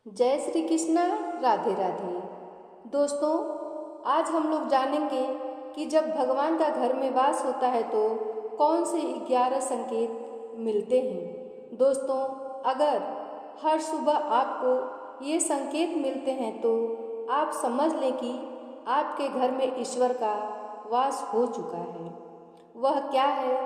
जय श्री कृष्णा। राधे राधे। दोस्तों, आज हम लोग जानेंगे कि जब भगवान का घर में वास होता है तो कौन से 11 संकेत मिलते हैं। दोस्तों, अगर हर सुबह आपको ये संकेत मिलते हैं तो आप समझ लें कि आपके घर में ईश्वर का वास हो चुका है। वह क्या है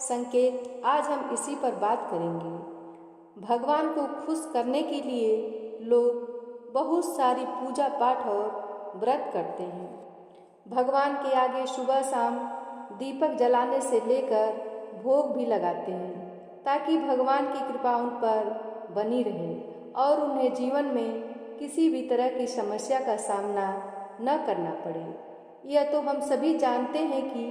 संकेत, आज हम इसी पर बात करेंगे। भगवान को खुश करने के लिए लोग बहुत सारी पूजा पाठ और व्रत करते हैं। भगवान के आगे सुबह शाम दीपक जलाने से लेकर भोग भी लगाते हैं ताकि भगवान की कृपा उन पर बनी रहे और उन्हें जीवन में किसी भी तरह की समस्या का सामना न करना पड़े। यह तो हम सभी जानते हैं कि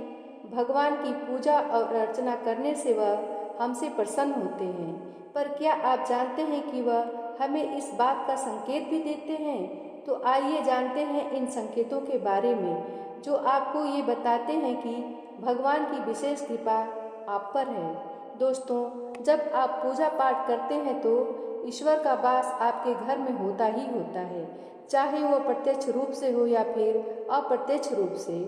भगवान की पूजा और अर्चना करने से वह हमसे प्रसन्न होते हैं, पर क्या आप जानते हैं कि वह हमें इस बात का संकेत भी देते हैं। तो आइए जानते हैं इन संकेतों के बारे में जो आपको ये बताते हैं कि भगवान की विशेष कृपा आप पर है। दोस्तों, जब आप पूजा पाठ करते हैं तो ईश्वर का वास आपके घर में होता ही होता है, चाहे वह प्रत्यक्ष रूप से हो या फिर अप्रत्यक्ष रूप से।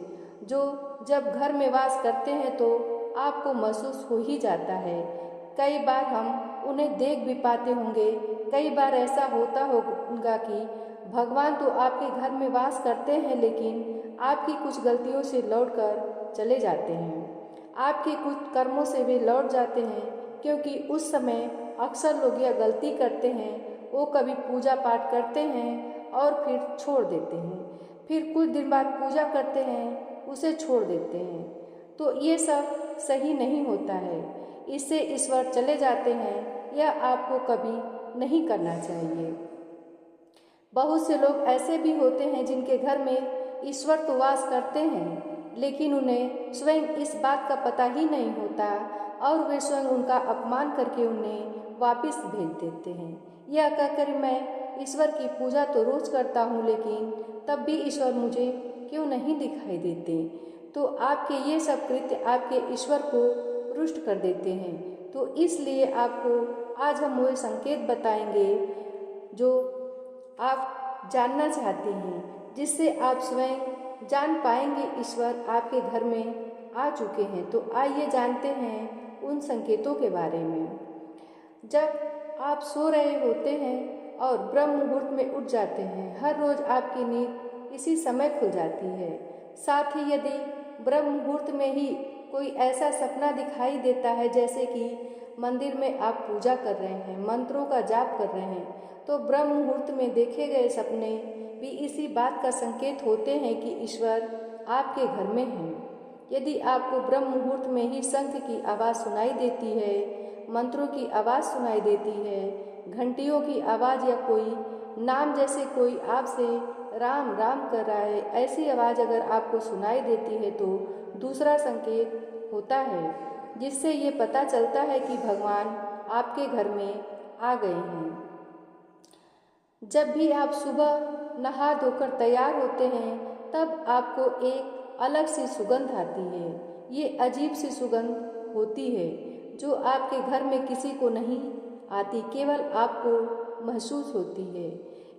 जो जब घर में वास करते हैं तो आपको महसूस हो ही जाता है। कई बार हम उन्हें देख भी पाते होंगे। कई बार ऐसा होता होगा कि भगवान तो आपके घर में वास करते हैं, लेकिन आपकी कुछ गलतियों से लौटकर चले जाते हैं। आपके कुछ कर्मों से वे लौट जाते हैं, क्योंकि उस समय अक्सर लोग यह गलती करते हैं, वो कभी पूजा पाठ करते हैं और फिर छोड़ देते हैं, फिर कुछ दिन बाद पूजा करते हैं, उसे छोड़ देते हैं। तो ये सब सही नहीं होता है, इससे ईश्वर चले जाते हैं। यह आपको कभी नहीं करना चाहिए। बहुत से लोग ऐसे भी होते हैं जिनके घर में ईश्वर तो वास करते हैं, लेकिन उन्हें स्वयं इस बात का पता ही नहीं होता और वे स्वयं उनका अपमान करके उन्हें वापस भेज देते हैं। यह कहकर मैं ईश्वर की पूजा तो रोज करता हूँ, लेकिन तब भी ईश्वर मुझे क्यों नहीं दिखाई देते। तो आपके ये सब कृत्य आपके ईश्वर को रुष्ट कर देते हैं। तो इसलिए आपको आज हम वो संकेत बताएंगे जो आप जानना चाहते हैं, जिससे आप स्वयं जान पाएंगे ईश्वर आपके घर में आ चुके हैं। तो आइए जानते हैं उन संकेतों के बारे में। जब आप सो रहे होते हैं और ब्रह्म मुहूर्त में उठ जाते हैं, हर रोज आपकी नींद इसी समय खुल जाती है। साथ ही यदि ब्रह्म मुहूर्त में ही कोई ऐसा सपना दिखाई देता है, जैसे कि मंदिर में आप पूजा कर रहे हैं, मंत्रों का जाप कर रहे हैं, तो ब्रह्म मुहूर्त में देखे गए सपने भी इसी बात का संकेत होते हैं कि ईश्वर आपके घर में हैं। यदि आपको ब्रह्म मुहूर्त में ही शंख की आवाज़ सुनाई देती है, मंत्रों की आवाज़ सुनाई देती है, घंटियों की आवाज़ या कोई नाम, जैसे कोई आपसे राम राम कर रहा है, ऐसी आवाज़ अगर आपको सुनाई देती है तो दूसरा संकेत होता है, जिससे ये पता चलता है कि भगवान आपके घर में आ गए हैं। जब भी आप सुबह नहा धोकर तैयार होते हैं, तब आपको एक अलग सी सुगंध आती है। ये अजीब सी सुगंध होती है जो आपके घर में किसी को नहीं आती, केवल आपको महसूस होती है।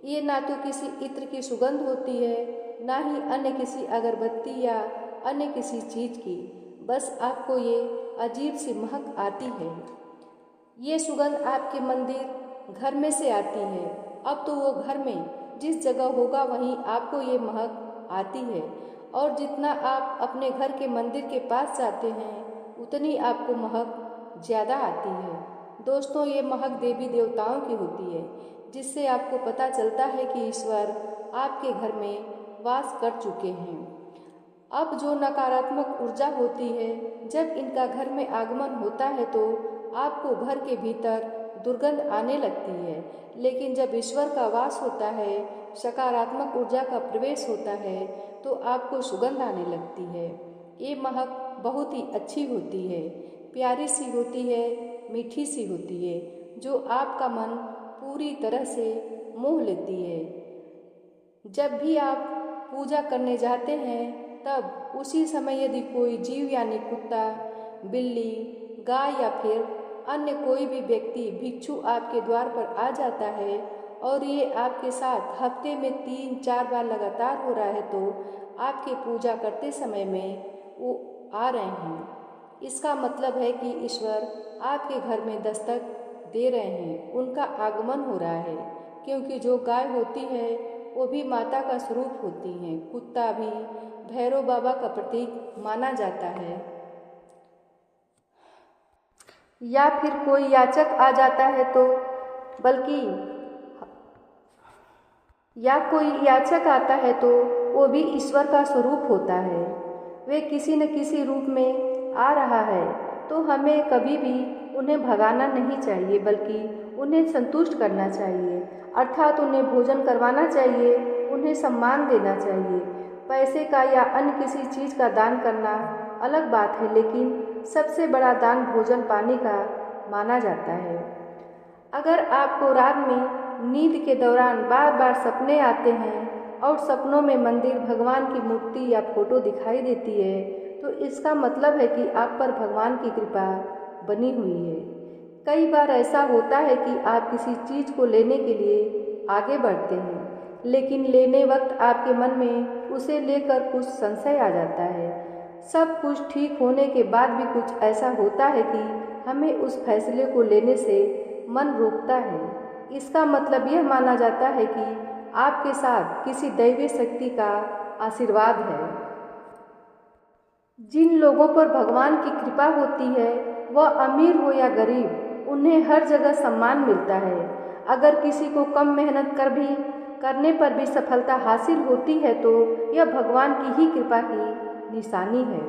ये ना तो किसी इत्र की सुगंध होती है, ना ही अन्य किसी अगरबत्ती या अन्य किसी चीज़ की, बस आपको ये अजीब सी महक आती है। ये सुगंध आपके मंदिर घर में से आती है। अब तो वो घर में जिस जगह होगा वहीं आपको ये महक आती है, और जितना आप अपने घर के मंदिर के पास जाते हैं उतनी आपको महक ज़्यादा आती है। दोस्तों, ये महक देवी देवताओं की होती है, जिससे आपको पता चलता है कि ईश्वर आपके घर में वास कर चुके हैं। अब जो नकारात्मक ऊर्जा होती है, जब इनका घर में आगमन होता है तो आपको घर के भीतर दुर्गंध आने लगती है, लेकिन जब ईश्वर का वास होता है, सकारात्मक ऊर्जा का प्रवेश होता है, तो आपको सुगंध आने लगती है। ये महक बहुत ही अच्छी होती है, प्यारी सी होती है, मीठी सी होती है, जो आपका मन पूरी तरह से मोह लेती है। जब भी आप पूजा करने जाते हैं, तब उसी समय यदि कोई जीव यानी कुत्ता, बिल्ली, गाय या फिर अन्य कोई भी व्यक्ति भिक्षु आपके द्वार पर आ जाता है और ये आपके साथ हफ्ते में 3-4 बार लगातार हो रहा है तो आपके पूजा करते समय में वो आ रहे हैं। इसका मतलब है कि ईश्वर आपके घर में दस्तक दे रहे हैं, उनका आगमन हो रहा है। क्योंकि जो गाय होती है वो भी माता का स्वरूप होती हैं। कुत्ता भी भैरव बाबा का प्रतीक माना जाता है। या फिर कोई याचक आ जाता है तो बल्कि या कोई याचक आता है तो वो भी ईश्वर का स्वरूप होता है। वे किसी न किसी रूप में आ रहा है तो हमें कभी भी उन्हें भगाना नहीं चाहिए, बल्कि उन्हें संतुष्ट करना चाहिए, अर्थात उन्हें भोजन करवाना चाहिए, उन्हें सम्मान देना चाहिए। पैसे का या अन्य किसी चीज़ का दान करना अलग बात है, लेकिन सबसे बड़ा दान भोजन पानी का माना जाता है। अगर आपको रात में नींद के दौरान बार बार सपने आते हैं और सपनों में मंदिर, भगवान की मूर्ति या फोटो दिखाई देती है तो इसका मतलब है कि आप पर भगवान की कृपा बनी हुई है। कई बार ऐसा होता है कि आप किसी चीज़ को लेने के लिए आगे बढ़ते हैं, लेकिन लेने वक्त आपके मन में उसे लेकर कुछ संशय आ जाता है। सब कुछ ठीक होने के बाद भी कुछ ऐसा होता है कि हमें उस फैसले को लेने से मन रोकता है। इसका मतलब यह माना जाता है कि आपके साथ किसी दैवीय शक्ति का आशीर्वाद है। जिन लोगों पर भगवान की कृपा होती है, वह अमीर हो या गरीब, उन्हें हर जगह सम्मान मिलता है। अगर किसी को कम मेहनत करने पर भी सफलता हासिल होती है तो यह भगवान की ही कृपा की निशानी है।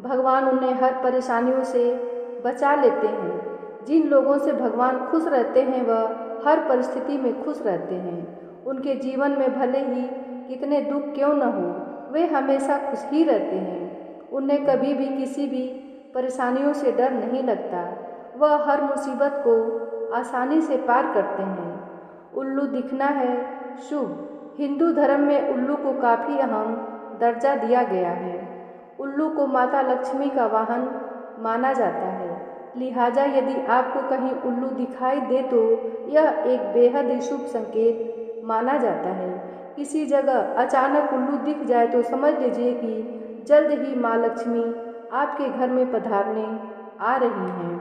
भगवान उन्हें हर परेशानियों से बचा लेते हैं। जिन लोगों से भगवान खुश रहते हैं वह हर परिस्थिति में खुश रहते हैं। उनके जीवन में भले ही कितने दुख क्यों न हो, वे हमेशा खुश ही रहते हैं। उन्हें कभी भी किसी भी परेशानियों से डर नहीं लगता। वह हर मुसीबत को आसानी से पार करते हैं। उल्लू दिखना है शुभ। हिंदू धर्म में उल्लू को काफ़ी अहम दर्जा दिया गया है। उल्लू को माता लक्ष्मी का वाहन माना जाता है। लिहाजा यदि आपको कहीं उल्लू दिखाई दे तो यह एक बेहद ही शुभ संकेत माना जाता है। किसी जगह अचानक उल्लू दिख जाए तो समझ लीजिए कि जल्द ही माँ लक्ष्मी आपके घर में पधारने आ रही हैं।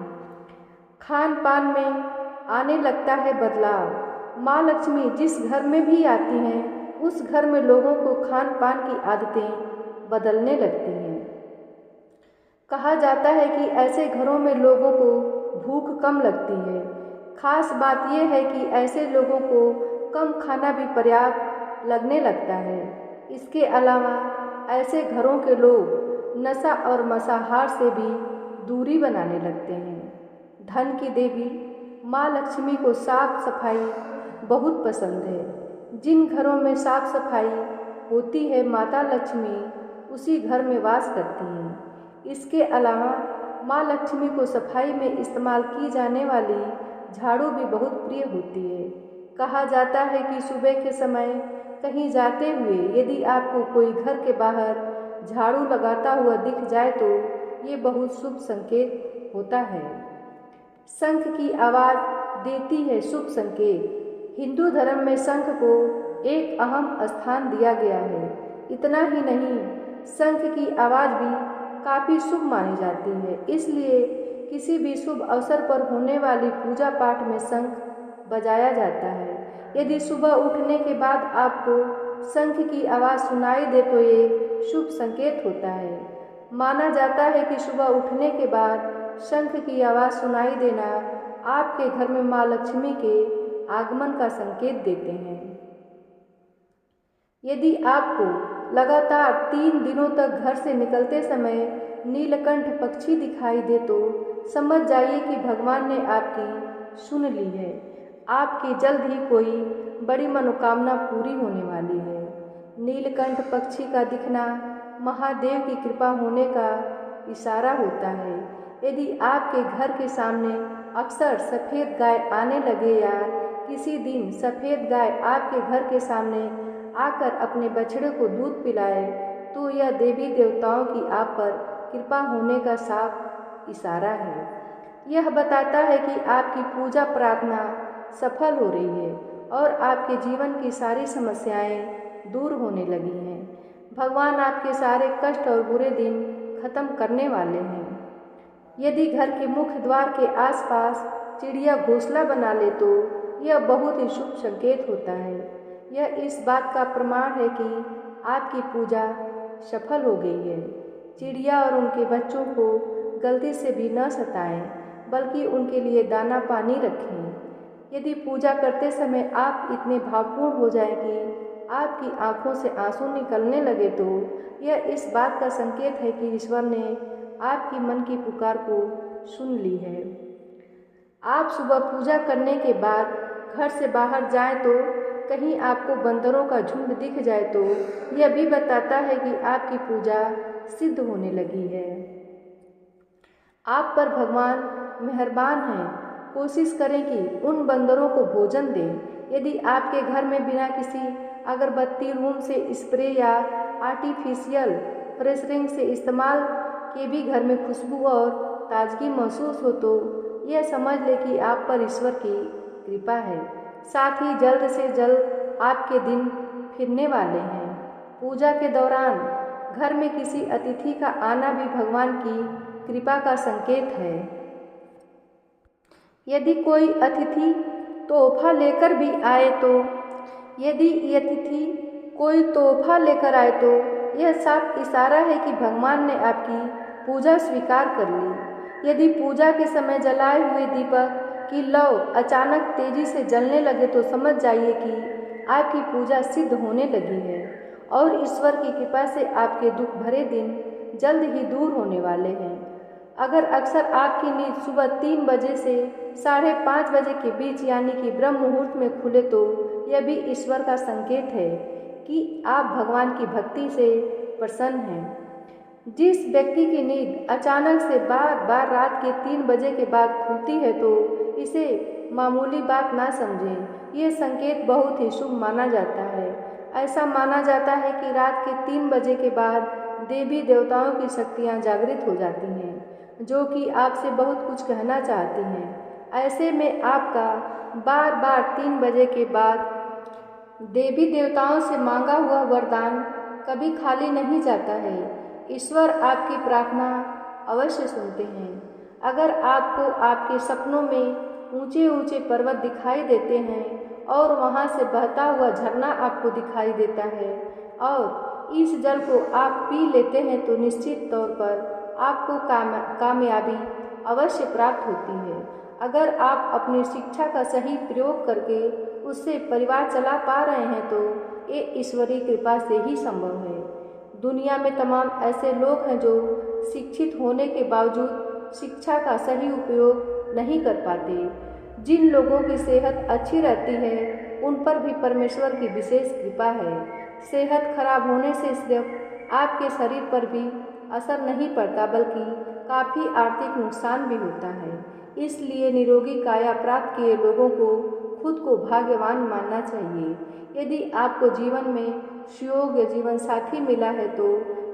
खान पान में आने लगता है बदलाव। माँ लक्ष्मी जिस घर में भी आती हैं उस घर में लोगों को खान पान की आदतें बदलने लगती हैं। कहा जाता है कि ऐसे घरों में लोगों को भूख कम लगती है। खास बात यह है कि ऐसे लोगों को कम खाना भी पर्याप्त लगने लगता है। इसके अलावा ऐसे घरों के लोग नशा और मांसाहार से भी दूरी बनाने लगते हैं। धन की देवी माँ लक्ष्मी को साफ सफाई बहुत पसंद है। जिन घरों में साफ सफाई होती है माता लक्ष्मी उसी घर में वास करती हैं। इसके अलावा माँ लक्ष्मी को सफाई में इस्तेमाल की जाने वाली झाड़ू भी बहुत प्रिय होती है। कहा जाता है कि सुबह के समय कहीं जाते हुए यदि आपको कोई घर के बाहर झाड़ू लगाता हुआ दिख जाए तो ये बहुत शुभ संकेत होता है। शंख की आवाज़ देती है शुभ संकेत। हिंदू धर्म में शंख को एक अहम स्थान दिया गया है। इतना ही नहीं, शंख की आवाज़ भी काफ़ी शुभ मानी जाती है। इसलिए किसी भी शुभ अवसर पर होने वाली पूजा पाठ में शंख बजाया जाता है। यदि सुबह उठने के बाद आपको शंख की आवाज़ सुनाई दे तो ये शुभ संकेत होता है। माना जाता है कि सुबह उठने के बाद शंख की आवाज़ सुनाई देना आपके घर में माँ लक्ष्मी के आगमन का संकेत देते हैं। यदि आपको लगातार 3 दिनों तक घर से निकलते समय नीलकंठ पक्षी दिखाई दे तो समझ जाइए कि भगवान ने आपकी सुन ली है। आपकी जल्द ही कोई बड़ी मनोकामना पूरी होने वाली है। नीलकंठ पक्षी का दिखना महादेव की कृपा होने का इशारा होता है। यदि आपके घर के सामने अक्सर सफ़ेद गाय आने लगे या किसी दिन सफ़ेद गाय आपके घर के सामने आकर अपने बछड़े को दूध पिलाए तो यह देवी देवताओं की आप पर कृपा होने का साफ इशारा है। यह बताता है कि आपकी पूजा प्रार्थना सफल हो रही है और आपके जीवन की सारी समस्याएं दूर होने लगी हैं। भगवान आपके सारे कष्ट और बुरे दिन खत्म करने वाले हैं। यदि घर के मुख्य द्वार के आसपास चिड़िया घोंसला बना ले तो यह बहुत ही शुभ संकेत होता है। यह इस बात का प्रमाण है कि आपकी पूजा सफल हो गई है। चिड़िया और उनके बच्चों को गलती से भी न सताएं, बल्कि उनके लिए दाना पानी रखें। यदि पूजा करते समय आप इतने भावपूर्ण हो जाएं कि आपकी आंखों से आंसू निकलने लगे तो यह इस बात का संकेत है कि ईश्वर ने आपकी मन की पुकार को सुन ली है। आप सुबह पूजा करने के बाद घर से बाहर जाएं तो कहीं आपको बंदरों का झुंड दिख जाए तो यह भी बताता है कि आपकी पूजा सिद्ध होने लगी है। आप पर भगवान मेहरबान हैं। कोशिश करें कि उन बंदरों को भोजन दें। यदि आपके घर में बिना किसी अगरबत्ती, रूम से स्प्रे या आर्टिफिशियल फ्रेशरिंग से इस्तेमाल के भी घर में खुशबू और ताजगी महसूस हो तो यह समझ ले कि आप पर ईश्वर की कृपा है। साथ ही जल्द से जल्द आपके दिन फिरने वाले हैं। पूजा के दौरान घर में किसी अतिथि का आना भी भगवान की कृपा का संकेत है। यदि कोई अतिथि तोहफा लेकर भी आए तो यह साफ इशारा है कि भगवान ने आपकी पूजा स्वीकार कर ली। यदि पूजा के समय जलाए हुए दीपक की लौ अचानक तेजी से जलने लगे तो समझ जाइए कि आपकी पूजा सिद्ध होने लगी है और ईश्वर की कृपा से आपके दुख भरे दिन जल्द ही दूर होने वाले हैं। अगर अक्सर आपकी नींद सुबह 3 बजे से 5:30 बजे के बीच यानी कि ब्रह्म मुहूर्त में खुले तो यह भी ईश्वर का संकेत है कि आप भगवान की भक्ति से प्रसन्न हैं। जिस व्यक्ति की नींद अचानक से बार रात के 3 बजे के बाद खुलती है तो इसे मामूली बात ना समझें। ये संकेत बहुत ही शुभ माना जाता है। ऐसा माना जाता है कि रात के 3 बजे के बाद देवी देवताओं की शक्तियाँ जागृत हो जाती हैं, जो कि आपसे बहुत कुछ कहना चाहती हैं। ऐसे में आपका बार 3 बजे के बाद देवी देवताओं से मांगा हुआ वरदान कभी खाली नहीं जाता है। ईश्वर आपकी प्रार्थना अवश्य सुनते हैं। अगर आपको आपके सपनों में ऊंचे पर्वत दिखाई देते हैं और वहां से बहता हुआ झरना आपको दिखाई देता है और इस जल को आप पी लेते हैं तो निश्चित तौर पर आपको कामयाबी अवश्य प्राप्त होती है। अगर आप अपनी शिक्षा का सही प्रयोग करके उससे परिवार चला पा रहे हैं तो ये ईश्वरीय कृपा से ही संभव है। दुनिया में तमाम ऐसे लोग हैं जो शिक्षित होने के बावजूद शिक्षा का सही उपयोग नहीं कर पाते। जिन लोगों की सेहत अच्छी रहती है उन पर भी परमेश्वर की विशेष कृपा है। सेहत खराब होने से सिर्फ आपके शरीर पर भी असर नहीं पड़ता बल्कि काफ़ी आर्थिक नुकसान भी होता है। इसलिए निरोगी काया प्राप्त किए लोगों को खुद को भाग्यवान मानना चाहिए। यदि आपको जीवन में सुयोग्य जीवन साथी मिला है तो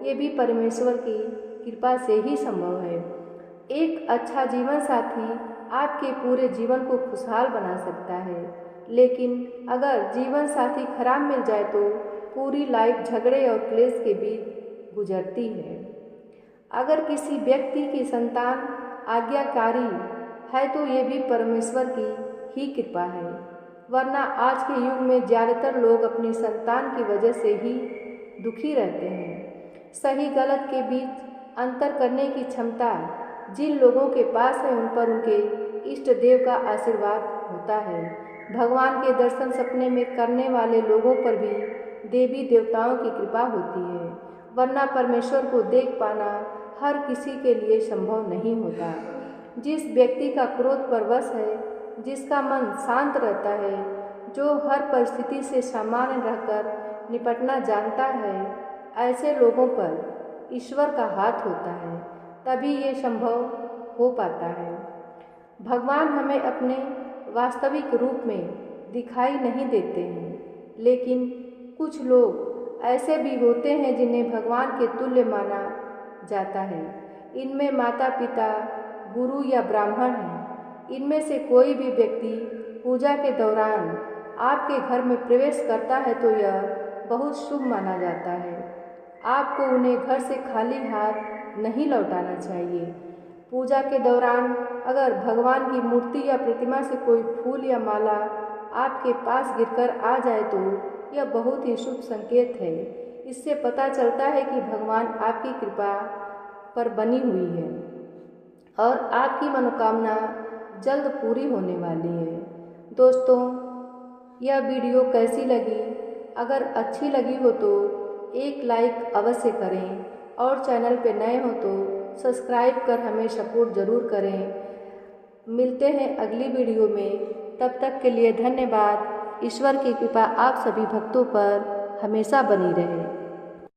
ये भी परमेश्वर की कृपा से ही संभव है। एक अच्छा जीवन साथी आपके पूरे जीवन को खुशहाल बना सकता है, लेकिन अगर जीवन साथी खराब मिल जाए तो पूरी लाइफ झगड़े और क्लेश के बीच गुजरती है। अगर किसी व्यक्ति की संतान आज्ञाकारी है तो ये भी परमेश्वर की ही कृपा है, वरना आज के युग में ज़्यादातर लोग अपनी संतान की वजह से ही दुखी रहते हैं। सही गलत के बीच अंतर करने की क्षमता जिन लोगों के पास है उन पर उनके इष्ट देव का आशीर्वाद होता है। भगवान के दर्शन सपने में करने वाले लोगों पर भी देवी देवताओं की कृपा होती है, वरना परमेश्वर को देख पाना हर किसी के लिए संभव नहीं होता। जिस व्यक्ति का क्रोध परवश है, जिसका मन शांत रहता है, जो हर परिस्थिति से सामान्य रहकर निपटना जानता है, ऐसे लोगों पर ईश्वर का हाथ होता है, तभी ये संभव हो पाता है। भगवान हमें अपने वास्तविक रूप में दिखाई नहीं देते हैं, लेकिन कुछ लोग ऐसे भी होते हैं जिन्हें भगवान के तुल्य माना जाता है। इनमें माता पिता, गुरु या ब्राह्मण हैं। इनमें से कोई भी व्यक्ति पूजा के दौरान आपके घर में प्रवेश करता है तो यह बहुत शुभ माना जाता है। आपको उन्हें घर से खाली हाथ नहीं लौटाना चाहिए। पूजा के दौरान अगर भगवान की मूर्ति या प्रतिमा से कोई फूल या माला आपके पास गिरकर आ जाए तो यह बहुत ही शुभ संकेत है। इससे पता चलता है कि भगवान आपकी कृपा पर बनी हुई है और आपकी मनोकामना जल्द पूरी होने वाली है। दोस्तों, यह वीडियो कैसी लगी? अगर अच्छी लगी हो तो एक लाइक अवश्य करें और चैनल पे नए हो तो सब्सक्राइब कर हमें सपोर्ट ज़रूर करें। मिलते हैं अगली वीडियो में, तब तक के लिए धन्यवाद। ईश्वर की कृपा आप सभी भक्तों पर हमेशा बनी रहे।